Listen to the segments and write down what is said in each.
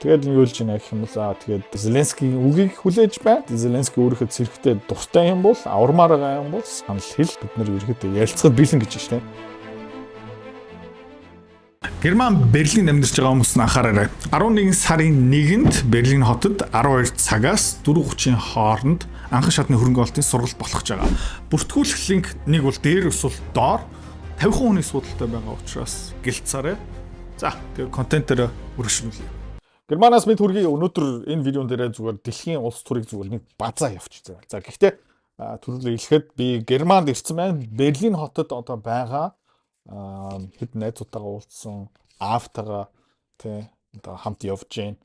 Тэгээд юу болж байна гэх юм бол тэгээд Зеленскийн үгийг хүлээж байна. Зеленский өөрийнхөө цэрэгтэй дуртай юм бол авармаар байгаа юм бол санал хэл бид нар ерөөдөө ярилцахад бэлэн гэж байна шүү дээ. Герман Берлинд амьдарч байгаа хүмүүс нь анхаараарай. 11 сарын 1-нд Берлин хотод 12 цагаас 4:30-ийн хооронд анхан шатны хөрөнгө оруулалтын сургалт болох гэж байгаа. Бүртгүүлэх линк нэг бол дээр эсвэл доор 50 хүний судалтай байгаа учраас гэлцээрэй. За, тэгээ контентээр үргэлжлүүлье. Германаас мэд хүргэе өнөөдөр энэ видеон дээр зүгээр дэлхийн улс төрийг зүгээр нэг базаа явчих. За гэхдээ түрүүлээ хэлэхэд би Германд ирсэн байна. Берлин хотод одоо байгаа хэд найзуудтайгаа уулзсан, аавтайгаа тий одоо хамт явж гин.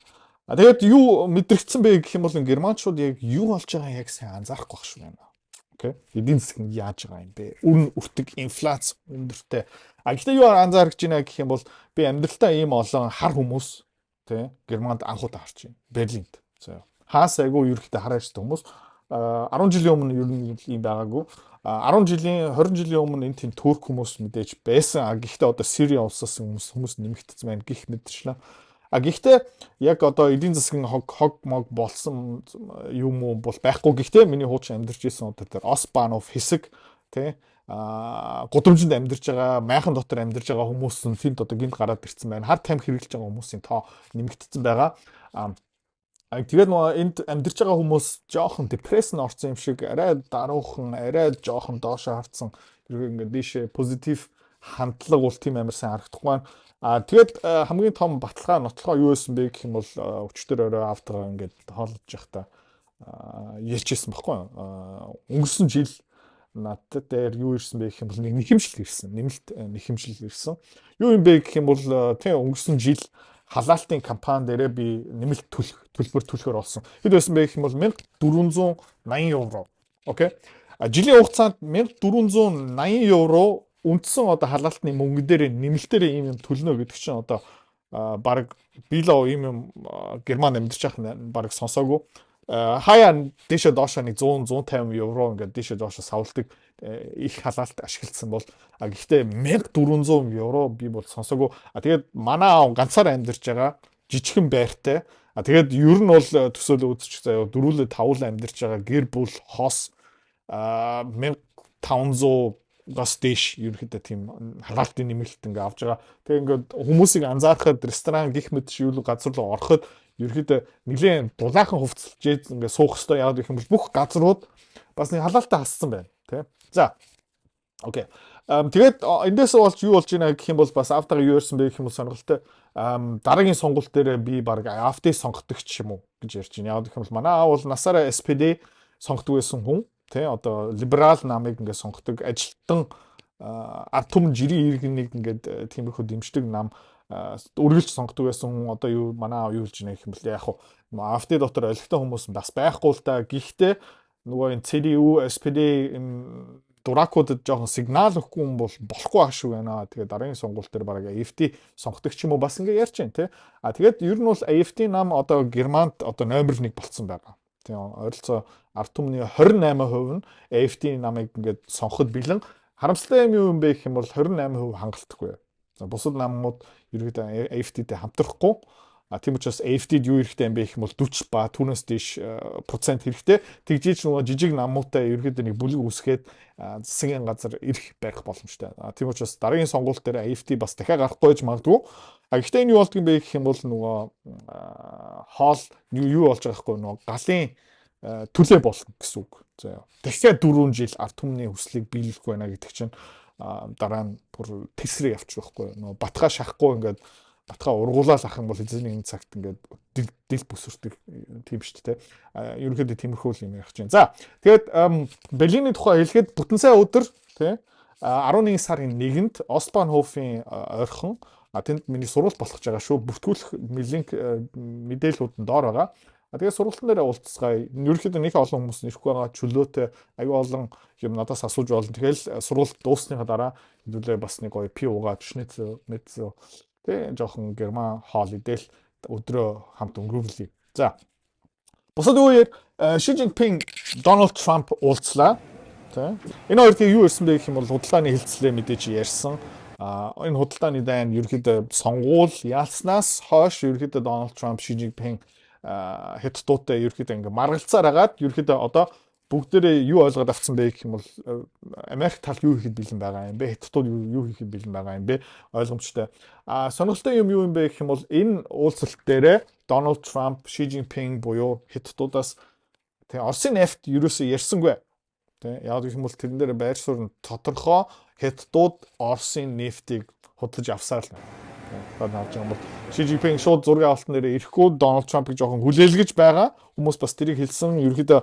Тэгээд юу мэдрэгдсэн бэ гэх юм бол германчууд яг юу болж байгааг яг сайн анзаарахгүй байх шүү байна. Окей. Эдийн засаг нь яаж байгаа юм бэ? Үн өртөг, инфляц өндөртэй. Гэхдээ юу анзаарч байна гэх юм бол би амьдралтаа ийм олон хар хүмүүс Германд анхудаа харж байна. Берлинд. За. Хаас айгүй ерөөхдөө хараач хүмүүс 10 жилийн өмнө ер нь юм байгаагүй. 10 жилийн 20 жилийн өмнө энэ тийм турк хүмүүс мэдээж байсан. Гэхдээ одоо Сирийн улсаас хүмүүс нэмэгдсэн байна гих мэдчихлээ. Гэхдээ яг одоо эдийн засгийн хог мог болсон юм уу бол байхгүй. Гэхдээ миний хуучин амьдарч ирсэн одоо тэр Осбанов хэсэг тий гудамжинд амьдарч байгаа, майхан дотор амьдарч байгаа хүмүүс нь тэнд одоо гинт гараад ирсэн байна. Хар тамхи хэрэглэж байгаа хүмүүсийн тоо нэмэгдсэн байгаа. Тэгээд нөгөө энд амьдарч байгаа хүмүүс жоохон депрессн орсон юм шиг, арай даруухан, арай жоохон доошоо харцсан. Ингээд дээшээ позитив хандлага бол тийм амар сайн харагдахгүй байна. Тэгээд хамгийн том баталгаа нотлохоо юу байсан бэ гэх юм бол өчтөр орой автгаа ингээд хоолж явахдаа ярьжсэн байхгүй. Өнгөрсөн жил надад дээр юу ирсэн бэ гэх юм бол нэхэмжил ирсэн. Нэмэлт нэхэмжил ирсэн. Юу юм бэ гэх юм бол тийм өнгөрсөн жил халаалтын кампани дээрээ би нэмэлт төлбөр төлөхөр болсон. Хэд байсан бэ гэх юм бол 1480 евро. Окей. Жилийн хугацаанд 1480 евро үндсэн одоо халаалтны мөнгө дээр нэмэлтээр ийм юм төлнө гэдэг чинь одоо баг било ийм юм Герман амьдарч байгаа баг сонсоогүй. Хаяа дэшээ доошоо нэг 100-150 евро ингээд дэшээ доошоо савладаг их халаалт ашигласан бол гэхдээ 1400 евро би бол сонсоогүй. Тэгээд манай аав ганцаар амьдарч байгаа жижигхэн байртай. Тэгээд ер нь бол төсөөлө үзчих заяа дөрвөлөө тавлаа амьдарч байгаа гэр бүл хос 1500-аас дээш ерөөхдөө тийм халаалтын нэмэлт ингээ авч байгаа. Тэгээд ингээд хүмүүсийг анзаарахад ресторан гих мэт шиг газар руу ороход ерөөхдөө нэгэн дулаахан хувцалж ингээ суух хэрэгтэй яагаад гэх юм бол бүх газрууд бас нэг халаалтаа хассан байна тий. За. Окей. Тэгээд эндээс болж юу болж байна гэх юм бол бас автагаа юу ярьсан бэ гэх юм бол сонирхолтой. Дараагийн сонголт дээр би баг автыг сонгодог ч юм уу гэж ярьж байна. Яагаад гэх юм бол манай аав бол насаараа SPD сонгодог байсан хүн тий. Одоо либерал намыг ингээ сонгодог ажилтан ард түмэн жирийн иргэнийг ингээд тиймэрхүү дэмждэг нам үргэлж сонгодог байсан хүн одоо юу манай аав юу хэлж байна гэх юм бол яг хуу AfD дотор олигтой хүмүүс бас байхгүй л да. Гэхдээ нөгөө энэ CDU, SPD энэ дуракуудад жоохон сигнал өгөхгүй юм бол болохгүй ах шүү байна. Тэгээд дараагийн сонгуульт дээр бараг AfD сонгодог ч юм уу бас ингэ ярьж байна тий. Тэгээд ер нь бол AfD нам одоо Германд одоо номер 1 болцсон байгаа. Тий ойролцоо ард түмний 28% нь AfD намыг ингээд сонгоход бэлэн. Харамсалтай юм бэ гэх юм бол 28% хангалтгүй. Бусад намууд ерөөдөө AfD-тэй хамтрахгүй. Тийм учраас AfD-д юу хэрэгтэй юм бэ гэх юм бол 40 ба түүнээс дээш процент хэрэгтэй. Тэгжиж нөгөө жижиг намуудтай ерөөдөө нэг бүлэг үүсгээд засгийн газар ирэх байх боломжтой. Тийм учраас дараагийн сонгуульт дээр AfD бас дахиад гарахгүй гэж магадгүй. Гэхдээ энэ юу болдго юм бэ гэх юм бол нөгөө хоол юу болж байгаа хгүй нөгөө галын төлөө болно гэсэн үг. За дахиад 4 жил ард түмний хүслийг биелүүлэх байна гэдэг чинь дараа нь бүр тэсрээ явчих байхгүй нөгөө батгаа шахахгүй ингээд батгаа ургуулаад ах юм бол эзний цагт ингээд дил бүсэрдэг тийм шүү дээ. Ерөнхийдөө тиймэрхүү юм ярих чинь. За тэгээд Берлиний тухай хэлэхэд бүтэн сая өдөр тий 11 сарын 1-нд Осбанхофын ойрхон тэнд миний сурвалж болох гэж байгаа шүү. Бүртгүүлэх линк мэдээллүүд нь доор байгаа. Тэгээд сургалтын дээр уулзцгаая. Ерөнхийдөө нэг олон хүмүүс нэрэхгүй байгаа чөлөөтэй аюу олон юм надаас асууж болно. Тэгэл сургалт дуусныхаа дараа хэдүүлээ бас нэг гоё пи уугаад шнэцэл мэдсэн. Тэ жоохон герман хоол идэл өдрөө хамт өнгөрүүлье. За. Бусад үеэр Ши Жинпинг, Дональд Трамп уулзлаа. Тэ. Энэ хоёрыг юу ирсэн бэ гэх юм бол худалдааны хилцлээ мэдээж ярьсан. Энэ худалдааны дайн ерөөхдөө сонгуул яалснаас хойш ерөөхдөө Дональд Трамп, Ши Жинпин хятадуудтай ерөөхдөө ингээ маргалцаар агаад ерөөхдөө одоо бүгдээрээ юу ойлгоод авцсан бэ гэх юм бол Америк тал юу хийхэд бэлэн байгаа юм бэ? Хятадууд юу хийхэд бэлэн байгаа юм бэ? Ойлгомжтой. Сонирхолтой юм юу юм бэ гэх юм бол энэ уулзалт дээрээ Дональд Трамп, Ши Жинпин буюу хятадуудаас Оросын нефт ерөөсөө ярьсангүй. Яг гэх юм бол тэрэн дээр байр суурь нь тодорхой хятадууд Оросын нефтийг худалдаж авсаар л байна. Харж байгаа юм бол Ши Жинпин шууд зургийн авалтан дээр ирэхгүй Дональд Трампыг жоохон хүлээлгэж байгаа. Хүмүүс бас тэрийг хэлсэн. Ерөнхийдөө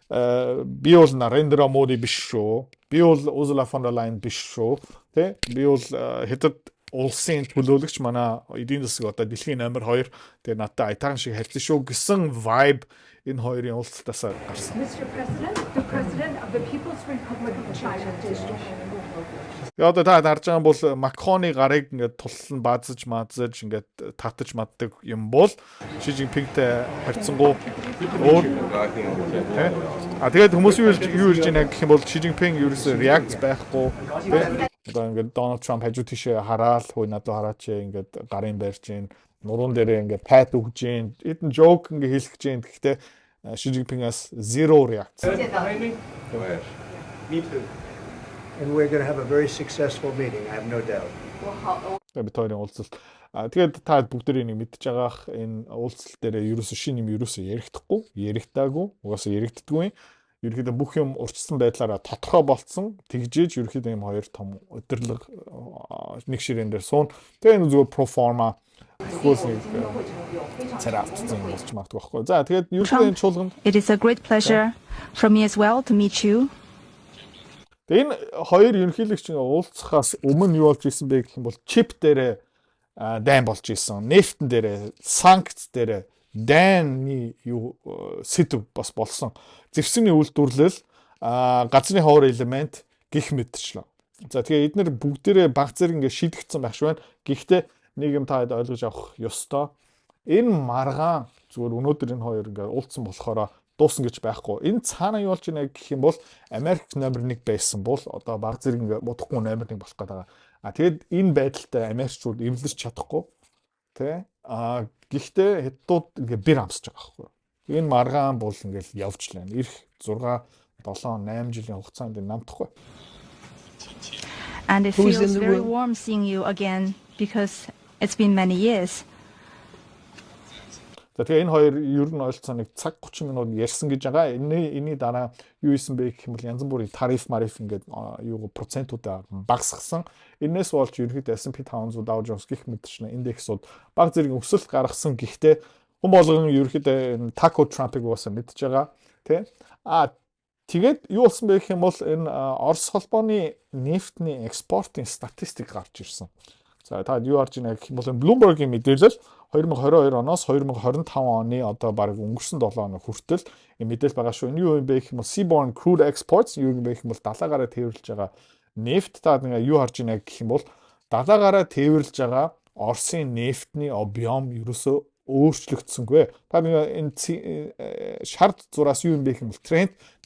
би бол Нарендра Моди биш шүү. Би бол Ursula von der Leyen биш шүү. Би бол хятад улсын төлөөлөгч манай эдийн засаг одоо дэлхийн номер 2 тэгээ надтай айтайхан шиг харьцсан шүү гэсэн vibe энэ хоёрын уулзалтаас гарсан. Mr. President, the President of the People's Republic of China is Яа одоо та харж байгаа бол Макроны гарыг ингээд тулсан баазж маазж ингээд татаж маддаг юм бол Ши Жинпинтэй харьцангуй өөр тэгээд хүмүүс юу хэлж байна гэх юм бол Ши Жинпин ерөөсөө реакц байхгүй одоо ингээд Дональд Трамп хажуу тийшээ хараад хөөе надад хараач ингээд гарын барьж гин нуруунд дээрээ ингээд пайт өгж гин эдэн жок ингээд хэлэх гэж гин гэхдээ Ши Жинпингээс zero реакц. Me too. And we're going to have a very successful meeting, I have no doubt. Тэгээд хоёрын уулзалт. Тэгээд та бүгдээ нэг мэдж байгаах энэ уулзалт дээр ерөөсөө шинэ юм ерөөсөө яригдаагүй, угаасаа яригддаггүй. Ерөнхийдөө бүх юм урьдчилсан байдлаараа тодорхой болцсон. Тэгжээж ерөнхийдөө юм хоёр том өдөрлөг нэг ширээн дээр суун. Тэгээд энэ зүгээр проформа царай автсан болж магадгүй байхгүй. За тэгээд ерөнхийдөө энэ чуулганд It is a great pleasure for me as well to meet you. Энэ хоёр ерөнхийлөгч уулзахаас өмнө юу болж исэн бэ гэх юм бол чип дээр дайн болж исэн. Нефтэн дээр, санкц дээр дайны юу сэдв бас болсон. Зэвсэгний үйлдвэрлэл, газрын ховор элемент гих мэтчлээ. За тэгээ эдгээр бүгдээрээ баг зэрэг ингэ шийдэгдсэн байх шиг байна. Гэхдээ нэг юм та ойлгож авах ёстой. Энэ маргаан зүгээр өнөөдөр энэ хоёр ингэ уулзсан болохоор дуусан гэж байхгүй. Энэ цаана юу болж байна гэх юм бол Америк номер 1 байсан бол одоо баг зэрэг ингээ бодохгүй номер 1 болох гэдэг. Тэгээд энэ байдалтай Америкчууд эвлэрч чадахгүй. Тэ? Гэхдээ хятадууд ингээ бэр амсаж байгаа байхгүй. Энэ маргаан бол ингээл явж лээ. Ирэх 6, 7, 8 жилийн хугацаанд намтахгүй. And it feels very warm seeing you again because it's been many years. Тэгээ энэ хоёр ер нь ойлцоо нэг цаг 30 минут ярьсан гэж байгаа. Энэний дараа юу исэн бэ гэх юм бол янз бүрийн тариф ингээд юу процентуудаа багасгасан. Энээс болж ерөнхийдөө S&P 500 Dow Jones гэх мэтчнэ индексүүд баг зэрэг өсөлт гаргасан. Гэхдээ хүн болгон ерөнхийдөө Taco Trump-ыг уусаа мэдж байгаа. Тэ? Тэгээд юу болсон бэ гэх юм бол энэ Орос холбооны нефтний экспортын статистик гарч ирсэн. За та юу харж байна гэх юм бол Bloomberg-ийн мэдээлэл 2022 оноос 2025 оны одоо баг өнгөрсөн 7 хоног хүртэл мэдээлэл байгаа шүү. Энэ юу юм бэ гэх юм бол seaborne crude exports юу юм бэ гэх юм бол далаагаараа тээвэрлж байгаа нефт та юу харж байна гэх юм бол далаагаараа тээвэрлж байгаа Оросын нефтний объем ерөөсөө өөрчлөгдсөнгүй. Та энэ шард зураас юу юм бэ гэх юм бол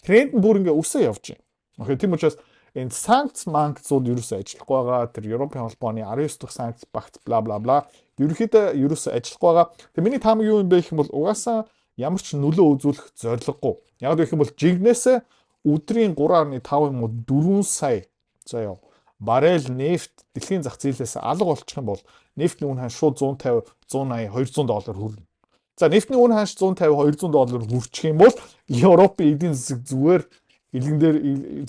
тренд нь бүр ингээ өсөө явж байна. Окей, тийм учраас энэ санкц манкцууд ерөөсөө ажиллахгүй байгаа. Тэр Европын холбооны 19 дахь санкц багц бла бла бла ерөөхдөө ерөөсөө ажиллахгүй байгаа. Тэгээ миний таамаг юу юм бэ гэх юм бол угаасаа ямар ч нөлөө үзүүлэх зорилгогүй. Яг гэх юм бол жигнэсээ өдрийн 3.5 юм уу 4 сая заяа баррел нефт дэлхийн зах зээлээс алга болчих юм бол нефтний үн ханш шууд 150, 180, $200 хүрнэ. За нефтний үн ханш 150, $200 хүрчих юм бол Европын эдийн засаг зүгээр илгэн дээр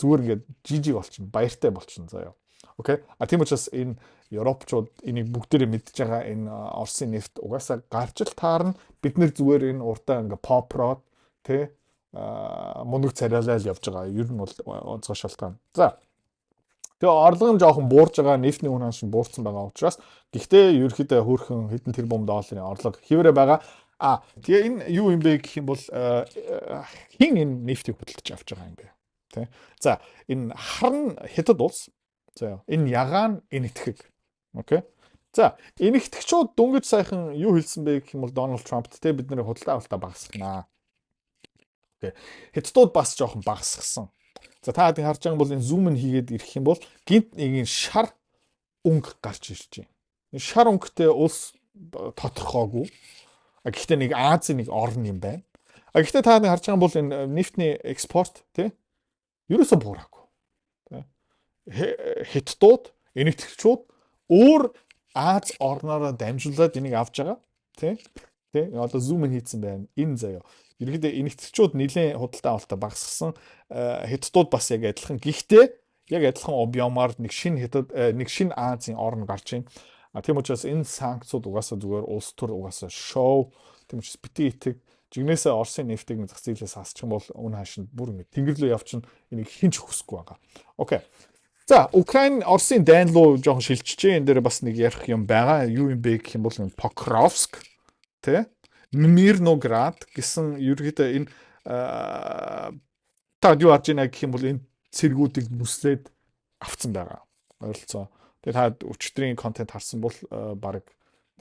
зүгээр ингээд жижиг болчихно, баяртай болчихно заяа. Окей. Тийм учраас энэ Европчууд энийг бүгдээрээ мэдж байгаа энэ Оросын нефт угаасаа гарч л таарна. Бид нэр зүгээр энэ урдаа ингээ попрод тэ мунаг царайлал явж байгаа. Ер нь бол онцгой шалтгаан. За. Тэгээ орлого нь жоохон буурж байгаа, нефтний үн ханш буурсан байгаа учраас гэхдээ ерөөхдөө хөөрхөн хэдэн тэрбум долларын орлого хэвээрээ байгаа. Тэгээ энэ юу юм бэ гэх юм бол хин энэ нефтийг худалдаж авч байгаа юм бэ? Тэ. За, энэ харн хятад улс. За, энэ ягаан энэтхэг. Окей. За, энэтхэгчүүд дөнгөж сайхан юу хэлсэн бэ гэх юм бол Дональд Трампт те бид нарыг худалдаа авалтаа багасгана. Окей. Хятадууд бас жоохон багасгсан. За, та харж байгаа бол энэ зум нь хийгээд ирэх юм бол гинт нэгийн шар өнгө гарч ирж байна. Шар өнгөтэй улс тодорхойгүй. Гэхдээ нэг Азийн нэг орн юм байна. Гэхдээ та нэг харж байгаа бол энэ нефтний экспорт тий ерөөсө буураагүй. Тий. Хятадууд, энэтхэгчүүд өөр Аз орнороо дамжуулаад энийг авч байгаа. Тий. Тий. Одоо зум хийсэн байна. Энэ заяа. Ерөнхийдөө энэтхэгчүүд нэлээд худалдаа авалтаа багасгасан. Хятадууд бас яг адилхан. Гэхдээ яг адилхан объемаар нэг шинэ Азийн орн гарч байна. Тийм учраас энэ санкцууд угаасаа зүгээр улс төр угаасаа шоу. Тийм учраас бити итэг жигнэсээ Оросын нефтийг зах зээлээс хасчих юм бол үн хаашинд бүр ингэ тэнгэр рүү явчихна. Энийг хинч хүсэхгүй байгаа. Окей. За, Украин Оросын дайн руу жоохон шилжчихээ. Энэ дээр бас нэг ярих юм байгаа. Юу юм бэ гэх юм бол Покровск, тэ? Мирноград гэсэн ерөөдөө энэ та юу харж байна гэх юм бол энэ цэргүүдийг нүслээд авцсан байгаа. Ойлцоо. Тэгээд та өчтөрийн контент харсан бол баг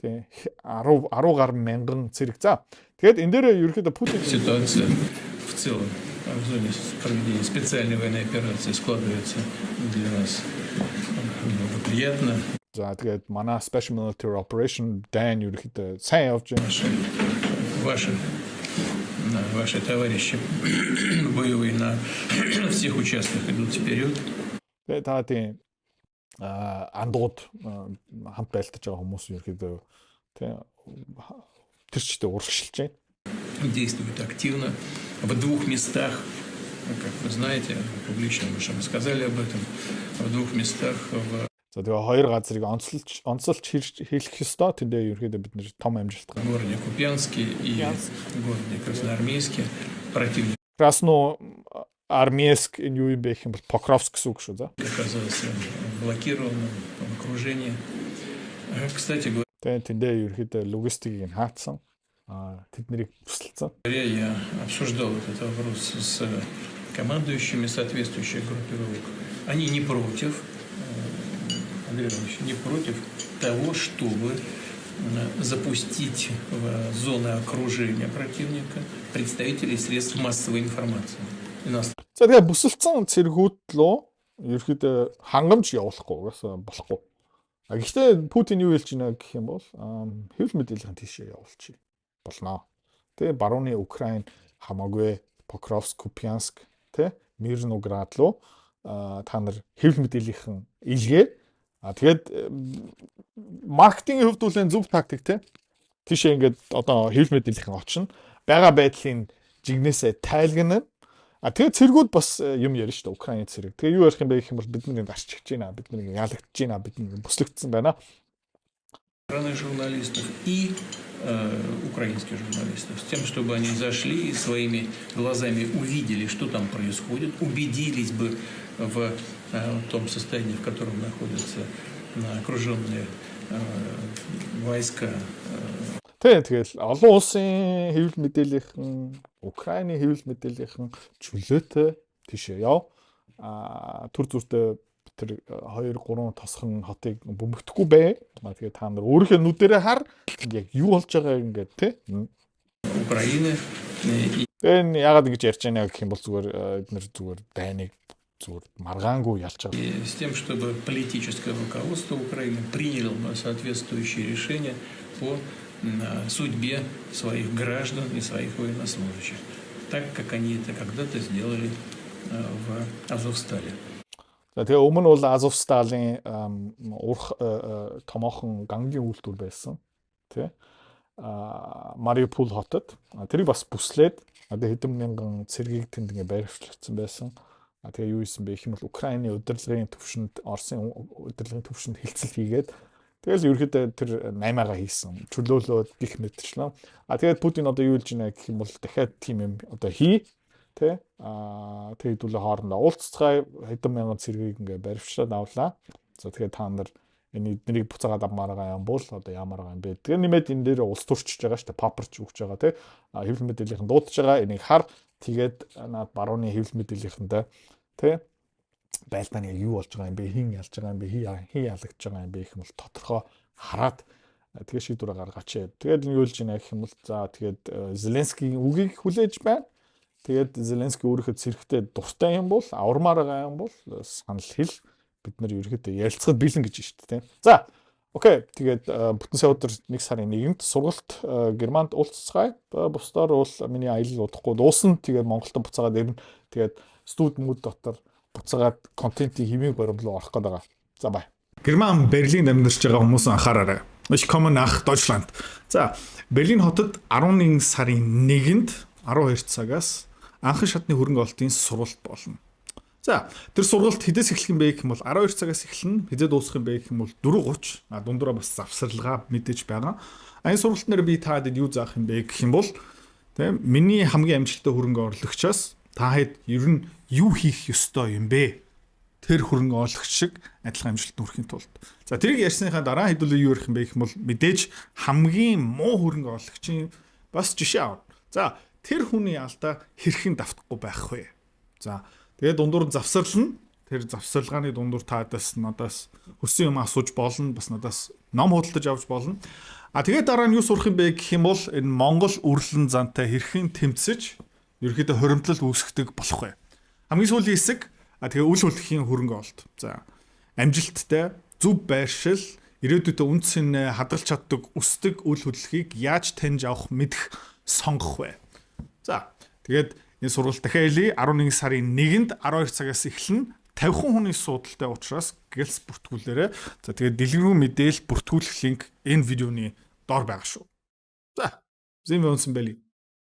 тий 10 гаруй мянган цэрэг. За. Тэгээд энэ дээр ерөөдөө Путин ситуация в целом в зоне проведения специальной военной операции складывается для нас благоприятно. За тэгээд манай Special Military Operation дайн ерөөдөө сайн явж байна. Ваши товарищи боевые на всех участках идут вперед. Тэгээд та тийм андууд хамт байлтаж байгаа хүмүүс ерөөдөө тий тэр чигтээ урагшилж байна. Действуют активно в двух местах, как вы знаете, публично мы уже сказали об этом, в двух местах в За тэгээ хоёр газрыг онцолж хийх ёстой. Тэндээ ерөөдөө бид нэр том амжилт гаргав. городе Купянске и городе Красноармейске противник Красноармейск энэ юу юм бэ гэх юм бол Покровск гэсэн үг шүү за. оказался блокированным в окружении. Кстати говоря, Тэндээ ерөөдөө логистикийг нь хаацсан. Тэд нарыг тусалсан. я обсуждал этот вопрос с командующими соответствующих группировок. Они не против, Андрей Иванович, не против того, чтобы запустить в зоны окружения противника представителей средств массовой информации. За тэгээ бүсэлцэн цэргүүд лөө ерөөдөө хангамж явуулахгүй угаасаа болохгүй. Гэхдээ Путин юу хэлж байна гэх юм бол хэвлэл мэдээллийн тийшээ явуулчих болно. Тэгээ барууны Украин хамаагүй Покровск, Купянск, тэ Мирноград лөө та нар хэвлэл мэдээллийн илгээ. Тэгээд маркетингийн хувьд үл зөв тактик те. Тийшээ ингээд одоо хэвлэл мэдээллийн очно. Бага байдлын жигнэсээ тайлгна. Тэгээд цэргүүд бас юм ярина шүү дээ. Украины цэрэг. Тэгээ юу ярих юм бэ гэх юм бол бид нэг гарчиж байна. Бид нэг ялагдж байна. Бид нэг бүслэгдсэн байна. Журналистов и украинских журналистов, с тем, чтобы они зашли и своими глазами увидели, что там происходит, убедились бы в том состоянии, в котором находятся окруженные войска. Тэгэл олон улсын хэвлэл мэдээллийн Украины хэвлэл мэдээллийн чөлөөтэй тийшээ яв. Түр зүртээ тэр 2-3 тосхон хотыг бөмбөгдөхгүй бай. Тэгээд та нар өөрийнхөө нүдэрээ хар яг юу болж байгааг ингээд тий. Украины. Энэ яагаад ингэж ярьж байна гэх юм бол зүгээр эднэр зүгээр дайныг зүгээр маргаангүй ялж байгаа. С тем, чтобы политическое руководство Украины приняло соответствующие решения по судьбе своих граждан и своих военнослужащих, так как они это когда-то сделали в Азовстале. Тэгээ өмнө бол Азовсталийн урах томоохон гангийн үйлдвэр байсан. Тэ. Мариупол хотод. Тэрийг бас бүслээд хэдэн мянган цэргийг тэнд ингээ баривчлагдсан байсан. Тэгээ юу исэн бэ гэх юм бол Украины удирдлагын төвшөнд Оросын удирдлагын төвшөнд хилцэл хийгээд тэгэл ерөөдөө тэр 8-аагаа хийсэн. Чөлөөлөөд гих мэтчлээ. Тэгээд Путин одоо юу хэлж байна гэх юм бол дахиад тийм юм одоо хий. Тэ тэгээд хэдүүлээ хоорондоо уулзцай хэдэн мянган цэргийг ингээ баривчлаад авлаа. За тэгээд та нар энэ эднийг буцаагаад авмаар байгаа юм бол одоо ямар байгаа юм бэ? Тэгээд нэмээд энэ дээр улс төрчж байгаа шүү дээ. Паперч өгч байгаа тий. Хэвлэл мэдээллийн дуудаж байгаа. Энийг хар тэгээд наад барууны хэвлэл мэдээллийнхэндээ тий байлдааны юу болж байгаа юм бэ? Хин ялж байгаа юм бэ? Хин ялагдж байгаа юм бэ гэх юм бол тодорхой хараад тэгээд шийдвэр гаргаач. Тэгээд юу хэлж байна гэх юм бол за тэгээд Зеленскийн үгийг хүлээж байна. Тэгээд Зеленский өөрийнхөө цэрэгтэй дуртай юм бол авармаар байгаа юм бол санал хэл. бид нар ерөөхдөө ярилцахад бэлэн гэж байна шүү дээ. За окей. Тэгээд бүтэн сая өдөр 1 сарын 1-нд сургалт Германд уулзцгаая. Бусдаар бол миний аялал удахгүй дуусна. Тэгээд Монголд буцаагаад ирнэ. Тэгээд студмүүд дотор буцаагаад контентийг хэмээн баримлуу орох гэдэг байгаа. За бай. Герман Берлинд амьдарч байгаа хүмүүс анхаараарай. Ich komme nach Deutschland. За, Берлин хотод 11 сарын 1-нд 12 цагаас анхан шатны хөрөнгө ололтын сургалт болно. За, тэр сургалт хэдээс эхлэх юм бэ гэх юм бол 12 цагаас эхэлнэ. Хэзээ дуусах юм бэ гэх юм бол 4:30. Дундуура бас завсарлага мэдээж байгаа. Энэ сургалт нэр би та хэд юу заах юм бэ гэх юм бол тийм миний хамгийн амжилттай хөрөнгө оруулагчаас та хэд ер нь юу хийх ёстой юм бэ? Тэр хөрөнгө оруулагч шиг адилхан амжилт нүрэхийн тулд. За тэрийг ярьсныхаа дараа хэдүүлээ юу ярих юм бэ гэх юм бол мэдээж хамгийн муу хөрөнгө оруулагчийн бас жишээ авна. За тэр хүний алдаа хэрхэн давтахгүй байх вэ? За тэгээд дундуур завсарлана. Тэр завсарлагын дундуур надаас хүссэн юм асууж болно. Бас надаас ном худалдаж авч болно. Тэгээд дараа нь юу сурах юм бэ гэх юм бол энэ Монгол үрлэн зантай хэрхэн тэмцэж ерөөхдөө хоримтлал үүсгдэг болох вэ? Хамгийн сүүлийн хэсэг тэгээ үл хөдлөхийн хөрөнгө олт. За амжилттай зөв байршил ирээдүйдээ үнд цэнэ хадгалж чаддаг өсдөг үл хөдлөхийг яаж таньж авах мэдэх сонгох вэ? За тэгээд энэ сургалт дахиад хэлье 11 сарын 1-нд 12 цагаас эхэлнэ. 50 хүний суудалтай учраас гэлс бүртгүүлээрэ. За тэгээд дэлгэрэнгүй мэдээл бүртгүүлэх линк энэ видеоны доор байгаа шүү. За зин вонсон бэлий.